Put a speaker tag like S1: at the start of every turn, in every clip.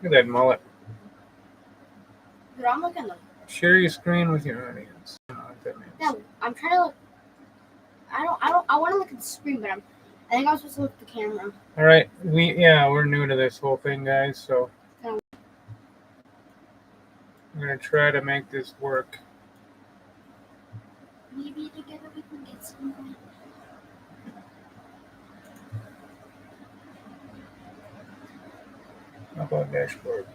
S1: Look at that mullet.
S2: Dude, I'm looking.
S1: Share your screen with your audience. I don't know what that means.
S2: No, I'm trying to look. I want to look at the screen, but I think I'm supposed to look at the camera.
S1: All right, we're new to this whole thing, guys. So
S2: No.
S1: I'm gonna try to make this work.
S2: Maybe together we can get something.
S1: How about dashboard?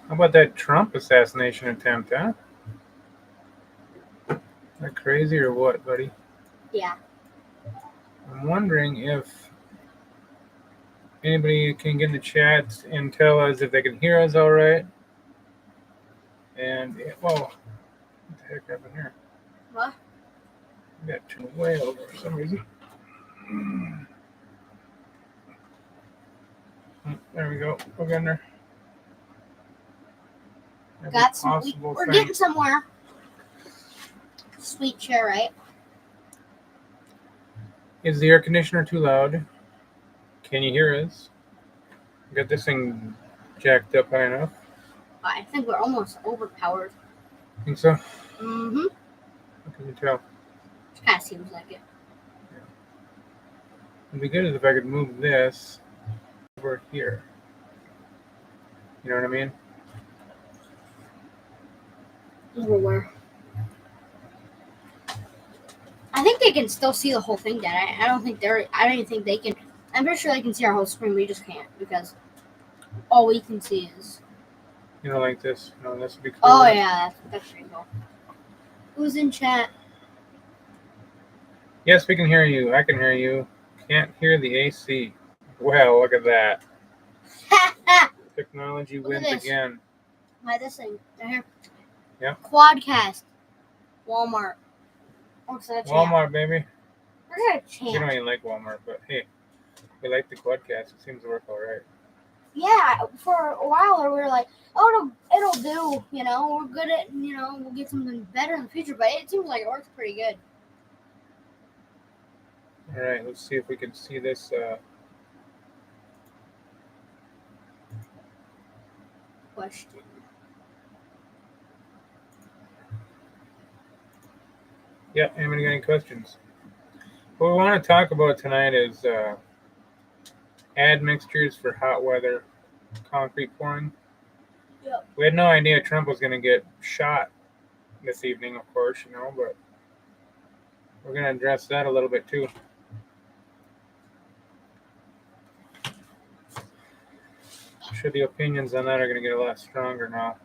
S1: How about that Trump assassination attempt, huh? That crazy or what, buddy?
S2: Yeah.
S1: I'm wondering if anybody can get in the chat and tell us if they can hear us all right. And, whoa, what the heck happened here?
S2: What?
S1: I got turned way over for some reason. There we go. We're getting there.
S2: Got some. We're getting somewhere. Sweet chair, right?
S1: Is the air conditioner too loud? Can you hear us? Got this thing jacked up high enough?
S2: I think we're almost overpowered.
S1: Think so?
S2: Mm-hmm.
S1: How can you tell?
S2: It kind of seems like it.
S1: Yeah. It'd be good if I could move this over here. You know what I mean?
S2: Everywhere. I think they can still see the whole thing, Dad. I don't even think they can. I'm pretty sure they can see our whole screen. We just can't because all we can see is.
S1: You know, like this. No, this would be cool.
S2: Oh yeah, that's pretty cool. Who's in chat?
S1: Yes, we can hear you. I can hear you. Can't hear the AC. Well, look at that. Technology wins again.
S2: By this thing right here.
S1: Yeah.
S2: Quadcast. Walmart.
S1: Walmart, baby.
S2: We're gonna chant.
S1: We don't even like Walmart, but hey, we like the Quadcast. It seems to work all right.
S2: Yeah, for a while we were like, oh, it'll do. You know, we're good at. You know, we'll get something better in the future. But it seems like it works pretty good.
S1: All right, let's see if we can see this.
S2: Question.
S1: Yeah, anybody got any questions? What we want to talk about tonight is admixtures for hot weather concrete pouring.
S2: Yep.
S1: We had no idea Trump was going to get shot this evening, of course, you know, but we're going to address that a little bit too. I'm sure the opinions on that are going to get a lot stronger now.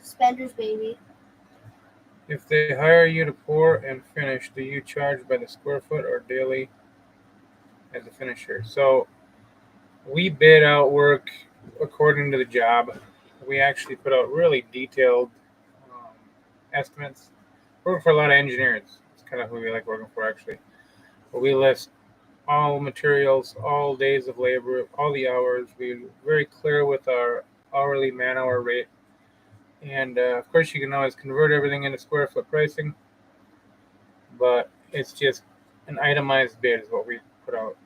S2: Suspenders, baby.
S1: If they hire you to pour and finish, do you charge by the square foot or daily as a finisher? So we bid out work according to the job. We actually put out really detailed estimates. We work for a lot of engineers. It's kind of who we like working for, actually. But we list all materials, all days of labor, all the hours. We're very clear with our hourly man-hour rate. And, of course, you can always convert everything into square foot pricing. But it's just an itemized bid is what we put out.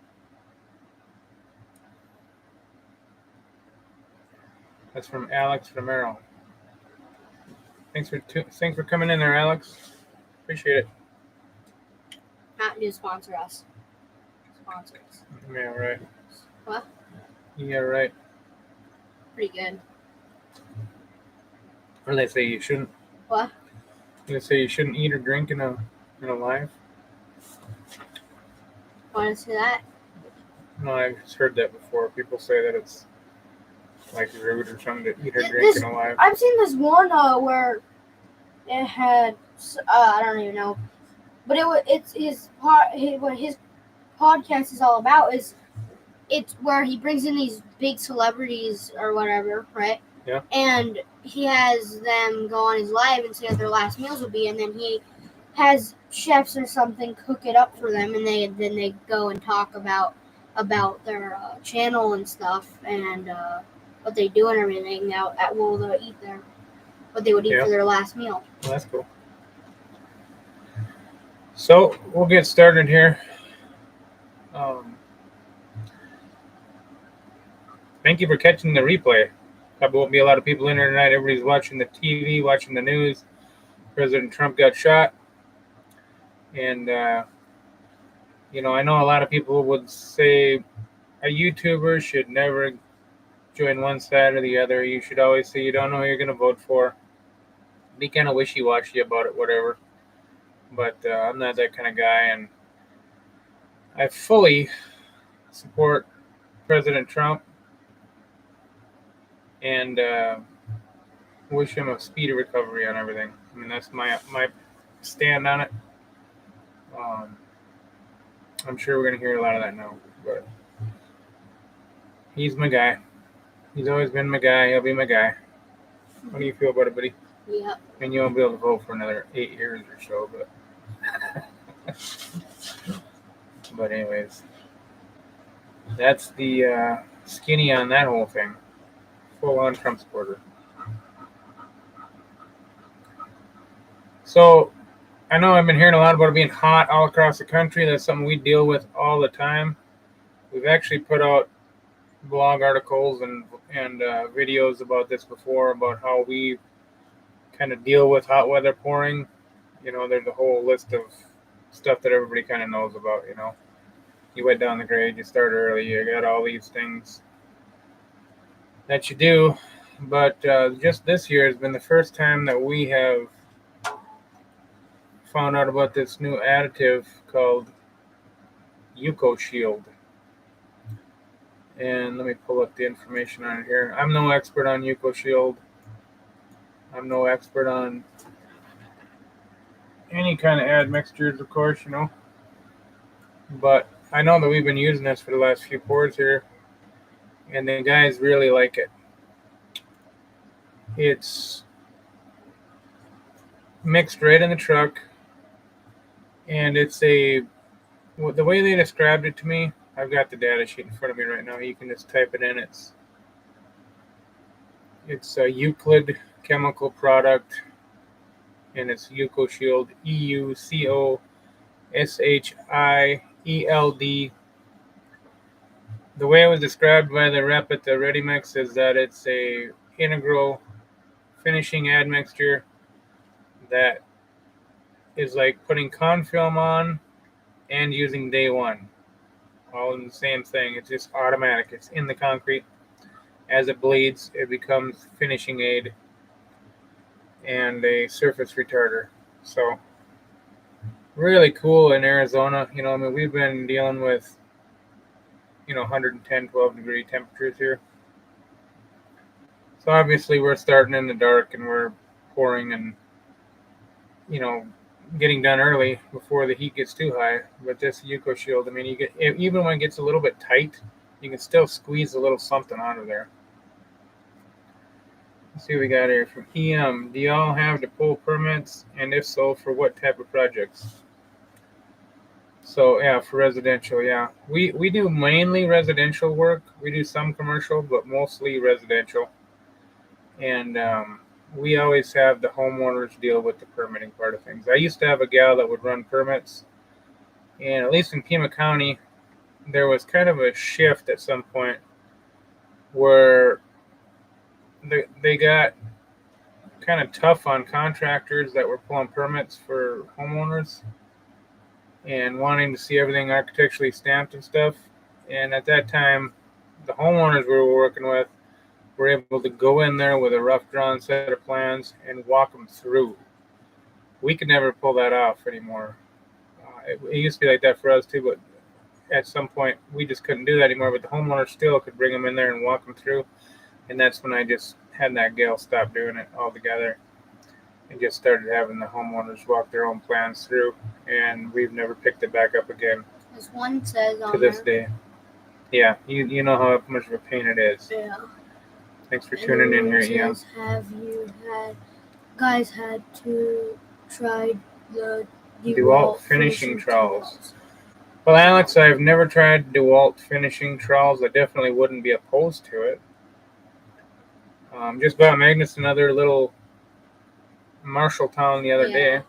S1: That's from Alex Romero. Thanks for coming in there, Alex. Appreciate it.
S2: Not to sponsor us. Sponsors.
S1: Yeah, right.
S2: What?
S1: Yeah, right.
S2: Pretty good.
S1: Or they say you shouldn't.
S2: What?
S1: They say you shouldn't eat or drink in a live.
S2: Want to see that?
S1: No, I've just heard that before. People say that it's like rude or something to eat or drink in a live.
S2: I've seen this one where it had I don't even know, but what his podcast is all about is it's where he brings in these big celebrities or whatever, right?
S1: Yeah.
S2: And he has them go on his live and say what their last meals will be, and then he has chefs or something cook it up for them, and then they go and talk about their channel and stuff and what they do and everything. Now, what they would eat for their last meal.
S1: Well, that's cool. So we'll get started here. Thank you for catching the replay. Probably won't be a lot of people in here tonight. Everybody's watching the TV, watching the news. President Trump got shot. And, I know a lot of people would say a YouTuber should never join one side or the other. You should always say you don't know who you're going to vote for. Be kind of wishy-washy about it, whatever. But I'm not that kind of guy. And I fully support President Trump and wish him a speedy recovery on everything. I mean, that's my stand on it. I'm sure we're going to hear a lot of that now, but he's my guy. He's always been my guy. He'll be my guy. How do you feel about it, buddy?
S2: Yep.
S1: And you won't be able to vote for another 8 years or so, but anyways, that's the skinny on that whole thing. Full-on Trump supporter. So I know I've been hearing a lot about it being hot all across the country. That's something we deal with all the time. We've actually put out blog articles and videos about this before, about how we kind of deal with hot weather pouring. There's a whole list of stuff that everybody kind of knows about. You wet down the grade, you start early, you got all these things that you do. But just this year has been the first time that we have found out about this new additive called Eucoshield. And let me pull up the information on it here. I'm no expert on Eucoshield. I'm no expert on any kind of admixtures, of course, But I know that we've been using this for the last few pours here, and the guys really like it. It's mixed right in the truck, and it's the way they described it to me. I've got the data sheet in front of me right now. You can just type it in. It's a Euclid chemical product, and it's Eucoshield, EUCOSHIELD. The way it was described by the rep at the ReadyMix is that it's a integral finishing admixture that is like putting con film on and using day one. All in the same thing. It's just automatic. It's in the concrete. As it bleeds, it becomes finishing aid and a surface retarder. So really cool in Arizona. We've been dealing with 110, 12 degree temperatures here. So obviously we're starting in the dark and we're pouring and getting done early before the heat gets too high. But this Eucoshield, you get, even when it gets a little bit tight, you can still squeeze a little something out of there. Let's see what we got here from EM. Do y'all have to pull permits, and if so, for what type of projects? So yeah, for residential, yeah, we do mainly residential work. We do some commercial, but mostly residential. And we always have the homeowners deal with the permitting part of things. I used to have a gal that would run permits, and at least in Pima County, there was kind of a shift at some point where they got kind of tough on contractors that were pulling permits for homeowners and wanting to see everything architecturally stamped and stuff. And at that time, the homeowners we were working with were able to go in there with a rough drawn set of plans and walk them through. We could never pull that off anymore. It used to be like that for us too, but at some point we just couldn't do that anymore. But the homeowner still could bring them in there and walk them through. And that's when I just had that gal stop doing it altogether and just started having the homeowners walk their own plans through. And we've never picked it back up again.
S2: This one says on
S1: to this day. Yeah, you know how much of a pain it is.
S2: Yeah.
S1: Thanks for tuning in here, Ian.
S2: Have you guys had to try the
S1: DeWalt finishing trowels? Well, Alex, I've never tried DeWalt finishing trowels. I definitely wouldn't be opposed to it. Just bought Magnus another little Marshalltown the other day.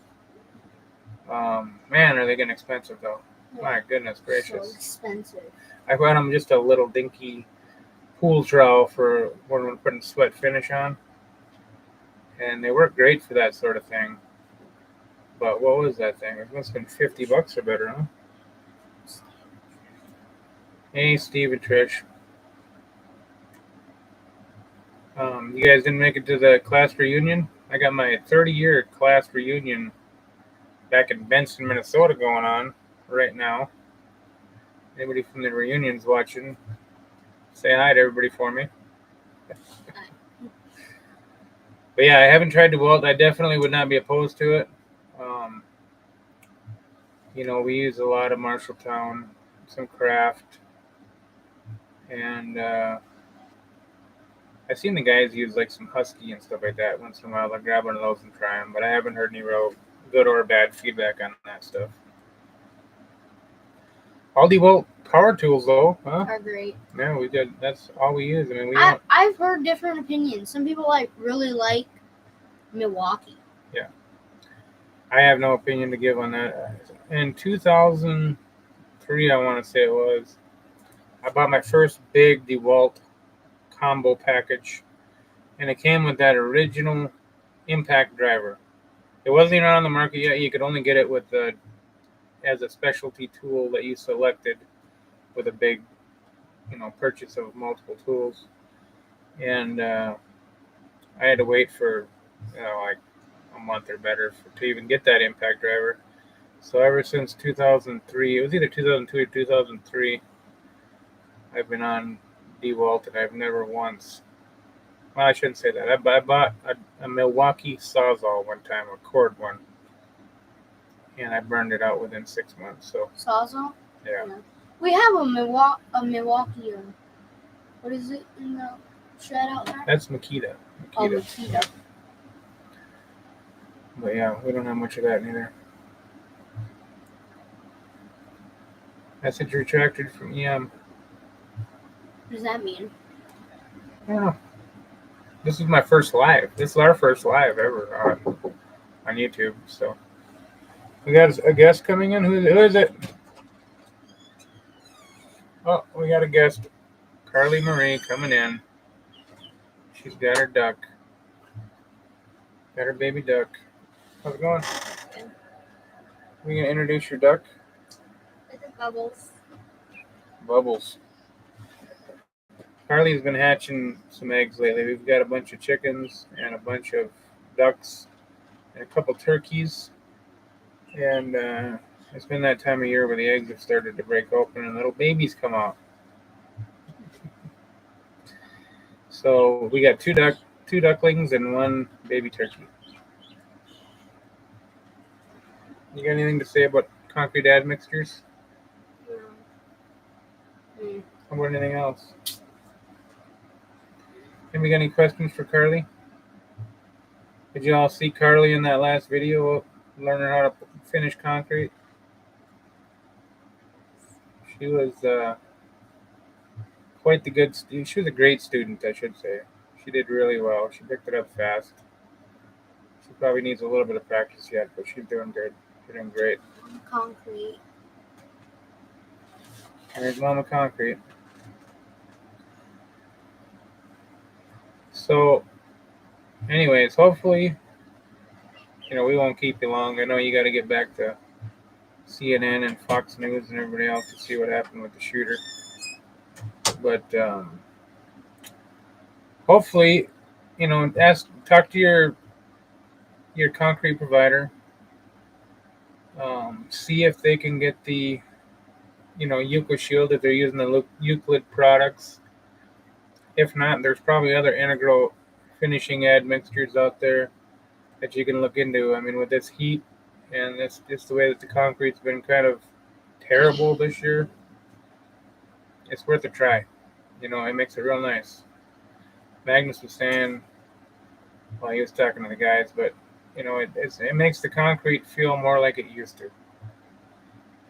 S1: Man, are they getting expensive though?
S2: Yeah.
S1: My goodness
S2: So
S1: gracious!
S2: expensive.
S1: I got them just a little dinky pool trowel for when we're putting sweat finish on, and they work great for that sort of thing. But what was that thing? It must have been $50 or better, huh? Hey, Steve and Trish. You guys didn't make it to the class reunion? I got my 30-year class reunion back in Benson, Minnesota going on right now. Anybody from the reunions watching, say hi to everybody for me. But yeah, I haven't tried to weld. I definitely would not be opposed to it. Um, we use a lot of Marshalltown, some craft, and I've seen the guys use like some Husky and stuff like that once in a while. I'll grab one of those and try them, but I haven't heard any real good or bad feedback on that stuff. Aldi Welt power tools though, huh?
S2: Are great.
S1: Yeah, we did. That's all we use. I mean,
S2: I've heard different opinions. Some people really like Milwaukee.
S1: Yeah. I have no opinion to give on that. In 2003, I want to say it was, I bought my first big DeWalt combo package, and it came with that original impact driver. It wasn't even on the market yet. You could only get it with as a specialty tool that you selected with a big, purchase of multiple tools. And I had to wait for, like a month or better to even get that impact driver. So ever since 2003, it was either 2002 or 2003, I've been on DeWalt, and I've never once. Well, I shouldn't say that. I bought a Milwaukee Sawzall one time, a cord one, and I burned it out within 6 months. So
S2: Sawzall.
S1: yeah.
S2: We have a Milwaukee. What is it in the shed out there?
S1: That's Makita.
S2: Oh, Makita.
S1: But yeah, we don't have much of that neither. Message retracted from EM.
S2: What does that mean?
S1: I don't know. This is my first live. This is our first live ever on YouTube. So we got a guest coming in. Who is it? Oh, we got a guest. Carly Marie coming in. She's got her duck. Got her baby duck. How's it going? We gonna introduce your duck?
S2: Bubbles.
S1: Bubbles. Carly's been hatching some eggs lately. We've got a bunch of chickens and a bunch of ducks and a couple turkeys. And it's been that time of year where the eggs have started to break open and little babies come out. So we got two ducklings and one baby turkey. You got anything to say about concrete admixtures?
S2: No.
S1: How about anything else? Anybody got any questions for Carly? Did you all see Carly in that last video learning how to finish concrete? She was quite the good student. She was a great student, I should say. She did really well. She picked it up fast. She probably needs a little bit of practice yet, but she's doing good. She's doing great.
S2: Concrete.
S1: There's Mama Concrete. So, anyways, hopefully, we won't keep you long. I know you got to get back to CNN and Fox News and everybody else to see what happened with the shooter. But hopefully, talk to your concrete provider. See if they can get the, Eucoshield if they're using the Euclid products. If not, there's probably other integral finishing admixtures out there that you can look into. I mean, with this heat and this just the way that the concrete's been kind of terrible this year, it's worth a try. It makes it real nice. Magnus was saying, well, he was talking to the guys, but it makes the concrete feel more like it used to,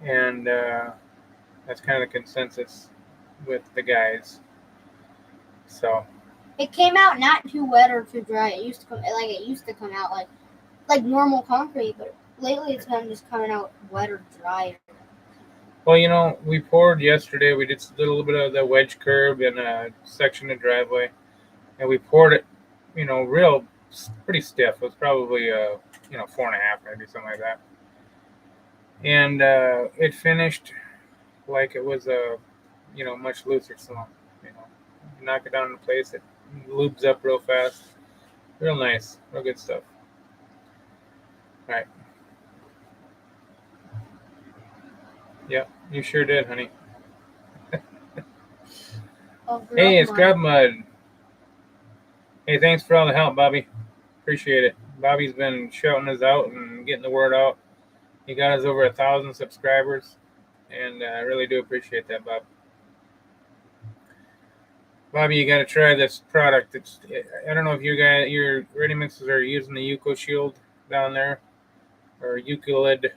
S1: and that's kind of the consensus with the guys. So
S2: it came out not too wet or too dry. It used to come out like normal concrete, but Lately, it's been just coming out wet or dry.
S1: Well, we poured yesterday. We did a little bit of the wedge curb and a section of driveway, and we poured it, pretty stiff. It was probably 4.5, maybe something like that. And it finished like it was a much looser slump. You knock it down in place, it lubes up real fast. Real nice, real good stuff. All right. Yep, you sure did, honey. Hey, it's Grub Mud. Hey, thanks for all the help, Bobby. Appreciate it. Bobby's been shouting us out and getting the word out. He got us over 1,000 subscribers, and I really do appreciate that, Bob. Bobby, you got to try this product. I don't know if your ready mixes are using the Eucoshield down there or Euclid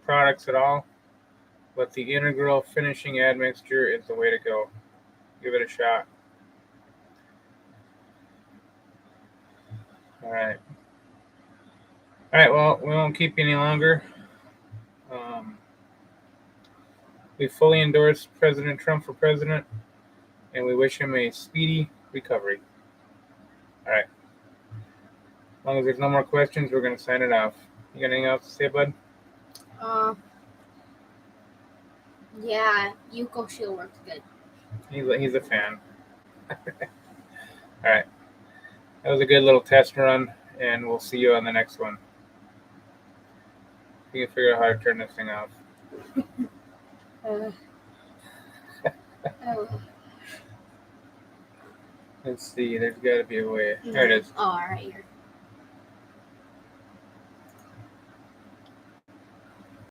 S1: products at all, but the Integral Finishing Admixture is the way to go. Give it a shot. All right. Well, we won't keep you any longer. We fully endorse President Trump for president, and we wish him a speedy recovery. All right. As long as there's no more questions, we're going to sign it off. You got anything else to say, bud?
S2: Yeah, Eucoshield works good.
S1: He's a fan. All right. That was a good little test run, and we'll see you on the next one. You can figure out how to turn this thing off. Let's see. There's got to be a way. There it is.
S2: Oh, all right here.